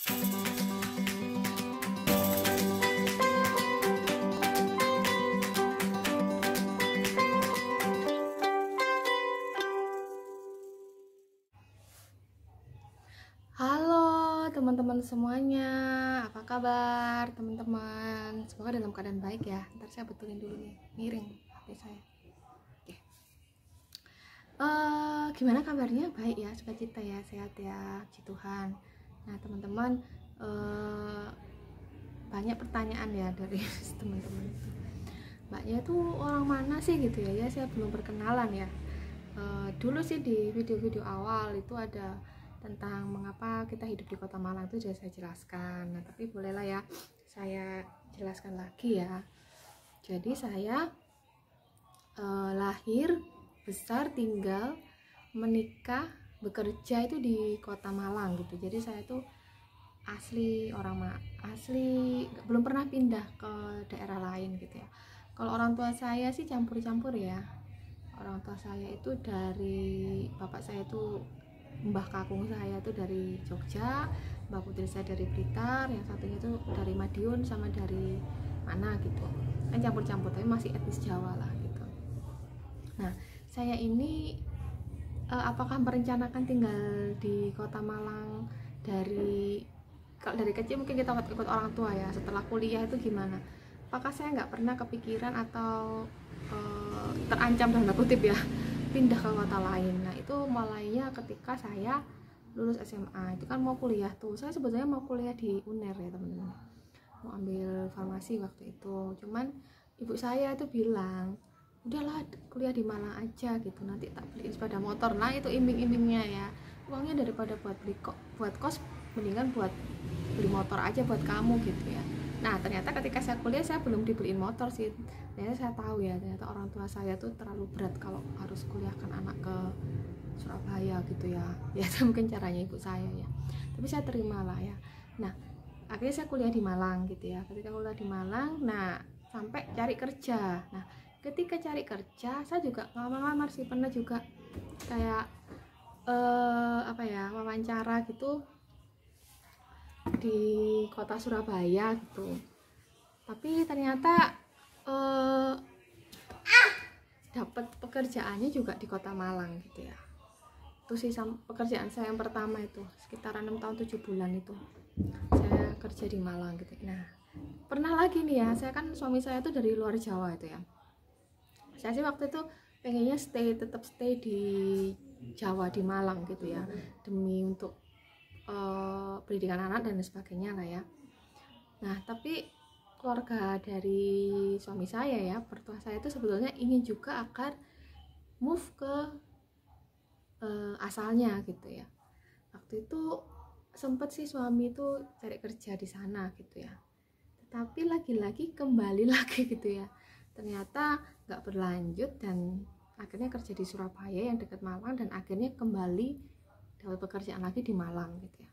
Halo teman-teman semuanya, apa kabar teman-teman? Semoga dalam keadaan baik ya. Ntar saya betulin dulu nih, miring HP saya. Oke. Gimana kabarnya? Baik ya, sukacita ya, sehat ya, puji Tuhan. Nah teman-teman, banyak pertanyaan ya dari teman-teman. Mbaknya tuh orang mana sih gitu ya? Ya saya belum perkenalan ya. Dulu sih di video-video awal itu ada tentang mengapa kita hidup di Kota Malang itu sudah saya jelaskan. Nah, tapi bolehlah ya saya jelaskan lagi ya. Jadi saya lahir, besar, tinggal, menikah, bekerja itu di Kota Malang gitu. Jadi saya tuh asli belum pernah pindah ke daerah lain gitu ya. Kalau orang tua saya sih campur-campur ya. Orang tua saya itu dari bapak saya itu mbah kakung saya itu dari Jogja, mbak putri saya dari Blitar, yang satunya itu dari Madiun sama dari mana gitu, kan campur-campur tapi masih etnis Jawa lah gitu. Nah saya ini apakah merencanakan tinggal di Kota Malang kalau dari kecil mungkin kita ikut orang tua ya, setelah kuliah itu gimana, apakah saya nggak pernah kepikiran atau terancam dalam kutip ya pindah ke kota lain. Nah itu mulainya ketika saya lulus SMA, itu kan mau kuliah tuh, saya sebetulnya mau kuliah di UNER ya teman-teman, mau ambil farmasi waktu itu, cuman ibu saya itu bilang udahlah kuliah di Malang aja gitu, nanti tak beliin sepeda motor. Nah itu iming-imingnya ya, uangnya daripada buat kos mendingan buat beli motor aja buat kamu gitu ya. Nah ternyata ketika saya kuliah saya belum dibeliin motor sih. Ternyata saya tahu ya, ternyata orang tua saya tuh terlalu berat kalau harus kuliahkan anak ke Surabaya gitu ya. Ya mungkin caranya ibu saya ya. Tapi saya terima lah ya. Nah akhirnya saya kuliah di Malang gitu ya. Ketika kuliah di Malang, nah sampai cari kerja. Nah ketika cari kerja saya juga ngelamar sih, pernah juga kayak wawancara gitu di kota Surabaya gitu, tapi ternyata dapat pekerjaannya juga di Kota Malang gitu ya. Itu sih pekerjaan saya yang pertama itu sekitaran 6 tahun 7 bulan itu saya kerja di Malang gitu. Nah pernah lagi nih ya, saya kan suami saya tuh dari luar Jawa itu ya, saya sih waktu itu pengennya tetap stay di Jawa, di Malang gitu ya, demi untuk pendidikan anak dan sebagainya lah ya. Nah tapi keluarga dari suami saya ya, mertua saya itu sebetulnya ingin juga agar move ke asalnya gitu ya. Waktu itu sempet sih suami itu cari kerja di sana gitu ya, tetapi lagi-lagi kembali lagi gitu ya, ternyata nggak berlanjut dan akhirnya kerja di Surabaya yang dekat Malang, dan akhirnya kembali dapat pekerjaan lagi di Malang gitu ya.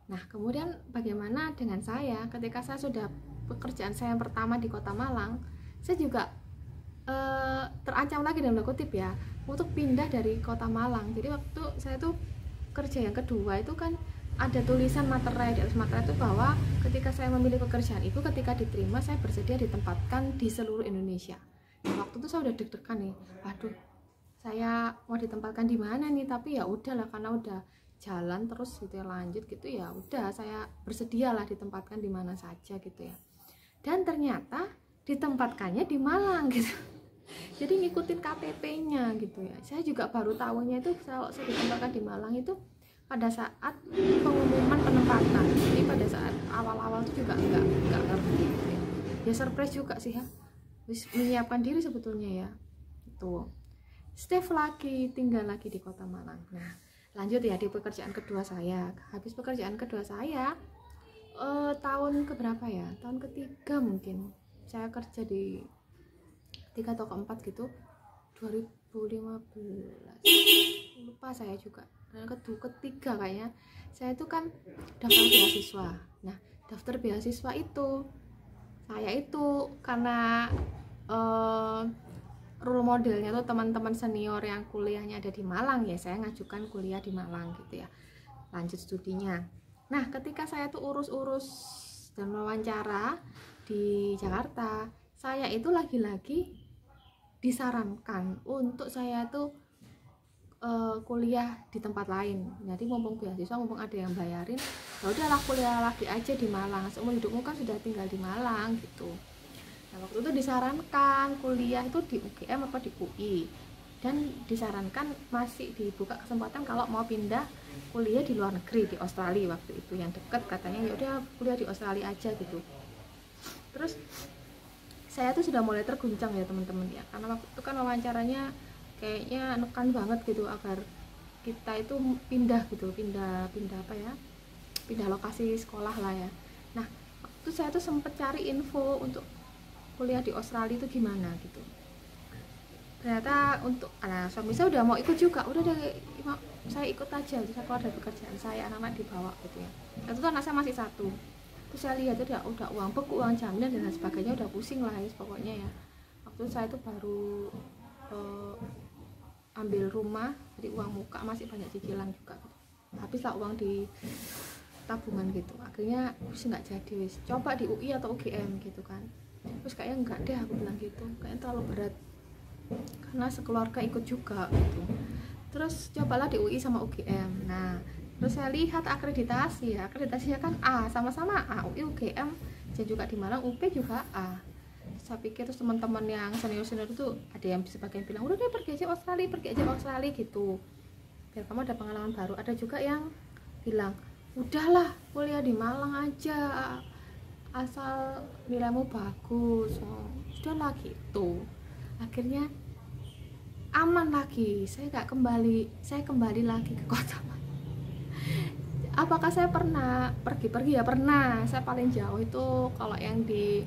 Nah kemudian bagaimana dengan saya ketika saya sudah pekerjaan saya yang pertama di Kota Malang, saya juga terancam lagi dalam kutip ya untuk pindah dari Kota Malang. Jadi waktu saya tuh kerja yang kedua itu kan ada tulisan materai, di atas materai itu bahwa ketika saya memilih pekerjaan itu, ketika diterima saya bersedia ditempatkan di seluruh Indonesia. Nah, waktu itu saya udah deg-degan nih, aduh saya mau ditempatkan di mana nih, tapi ya udahlah karena udah jalan terus gitu ya, lanjut gitu ya udah saya bersedialah ditempatkan di mana saja gitu ya. Dan ternyata ditempatkannya di Malang gitu. Jadi ngikutin KTP-nya gitu ya. Saya juga baru tahunya itu kalau saya ditempatkan di Malang itu pada saat pengumuman penempatan. Jadi pada saat awal-awal itu juga nggak ngerti gitu ya. Ya surprise juga sih ya. Menyiapkan diri sebetulnya ya. Itu. Tinggal lagi di Kota Malang. Nah, lanjut ya di pekerjaan kedua saya. Habis pekerjaan kedua saya tahun keberapa ya? Tahun ketiga mungkin. Saya kerja di 3 atau keempat gitu. 2015. Lupa saya juga. Dan ketiga kayaknya. Saya itu kan daftar beasiswa. Nah, daftar beasiswa itu saya itu karena role modelnya tuh teman-teman senior yang kuliahnya ada di Malang ya, saya ngajukan kuliah di Malang gitu ya, lanjut studinya. Nah, ketika saya tuh urus-urus dan wawancara di Jakarta, saya itu lagi-lagi disarankan untuk saya tuh kuliah di tempat lain. Jadi mumpung beasiswa, mumpung ada yang bayarin, ya udahlah kuliah lagi aja di Malang. Seumur hidupmu kan sudah tinggal di Malang gitu. Nah, waktu itu disarankan kuliah itu di UGM apa di UI, dan disarankan masih dibuka kesempatan kalau mau pindah kuliah di luar negeri, di Australia waktu itu yang deket katanya, ya udah kuliah di Australia aja gitu. Terus saya tuh sudah mulai terguncang ya teman-teman ya, karena waktu itu kan wawancaranya kayaknya nekan banget gitu agar kita itu pindah gitu, pindah apa ya, pindah lokasi sekolah lah ya. Nah, waktu saya tuh sempet cari info untuk kuliah di Australia itu gimana gitu. Ternyata untuk suami saya udah mau ikut juga, udah deh saya ikut aja, saya keluar dari pekerjaan saya, anak-anak dibawa gitu ya. Itu tuh anak saya masih satu. Terus saya lihat udah uang beku, uang jaminan dan lain sebagainya, udah pusing lah ya pokoknya ya. Waktu saya itu baru ambil rumah, jadi uang muka masih banyak cicilan juga gitu. Habis lah uang di tabungan gitu. Akhirnya wis nggak jadi, wis coba di UI atau UGM gitu kan. Terus kayaknya enggak deh, aku bilang gitu, kayaknya terlalu berat karena sekeluarga ikut juga gitu. Terus cobalah di UI sama UGM. Nah, terus saya lihat akreditasinya kan A, sama-sama A, UI UGM, dan juga di Malang UP juga A. Saya pikir terus teman-teman yang senior-senior itu ada yang sebagian bilang udah deh pergi aja Australia gitu, biar kamu ada pengalaman baru. Ada juga yang bilang udahlah kuliah di Malang aja asal nilaimu bagus, sudahlah gitu. Akhirnya aman lagi, saya kembali lagi ke kota. Apakah saya pernah pergi ya? Pernah. Saya paling jauh itu kalau yang di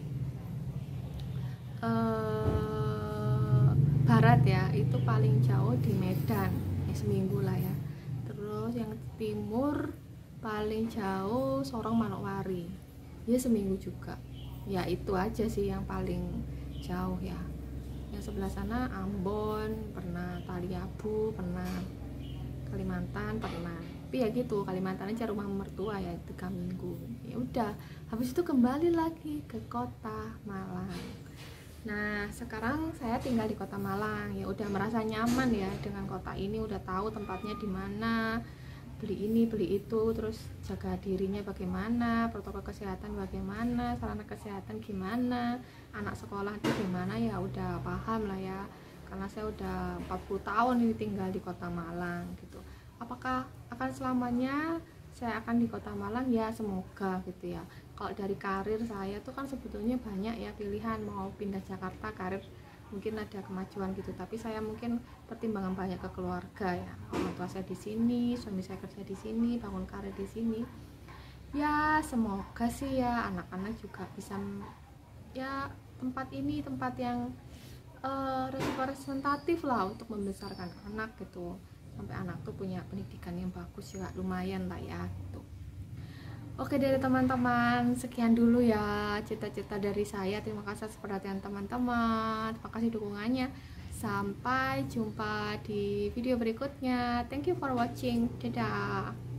barat ya, itu paling jauh di Medan ya, seminggu lah ya. Terus yang timur paling jauh Sorong Manokwari ya, seminggu juga ya. Itu aja sih yang paling jauh ya. Yang sebelah sana Ambon pernah, Taliabu pernah, Kalimantan pernah. Tapi ya gitu, Kalimantan aja rumah mertua ya 3 minggu. Ya udah, habis itu kembali lagi ke kota Malang. Nah, sekarang saya tinggal di kota Malang. Ya udah merasa nyaman ya dengan kota ini, udah tahu tempatnya di mana, beli ini, beli itu, terus jaga dirinya bagaimana, protokol kesehatan bagaimana, sarana kesehatan gimana, anak sekolah itu gimana, ya udah paham lah ya. Karena saya udah 40 tahun ini tinggal di kota Malang gitu. Apakah akan selamanya saya akan di kota Malang? Ya semoga gitu ya. Kalau dari karir saya tuh kan sebetulnya banyak ya pilihan, mau pindah Jakarta karir mungkin ada kemajuan gitu, tapi saya mungkin pertimbangan banyak ke keluarga ya, orang tua saya di sini, suami saya kerja di sini, bangun karir di sini. Ya semoga sih ya anak-anak juga bisa ya, tempat ini tempat yang representatif lah untuk membesarkan anak gitu, sampai anak tuh punya pendidikan yang bagus juga lumayan lah ya gitu. Oke dari teman-teman, sekian dulu ya cita-cita dari saya. Terima kasih atas perhatian teman-teman, terima kasih dukungannya. Sampai jumpa di video berikutnya. Thank you for watching. Dadah.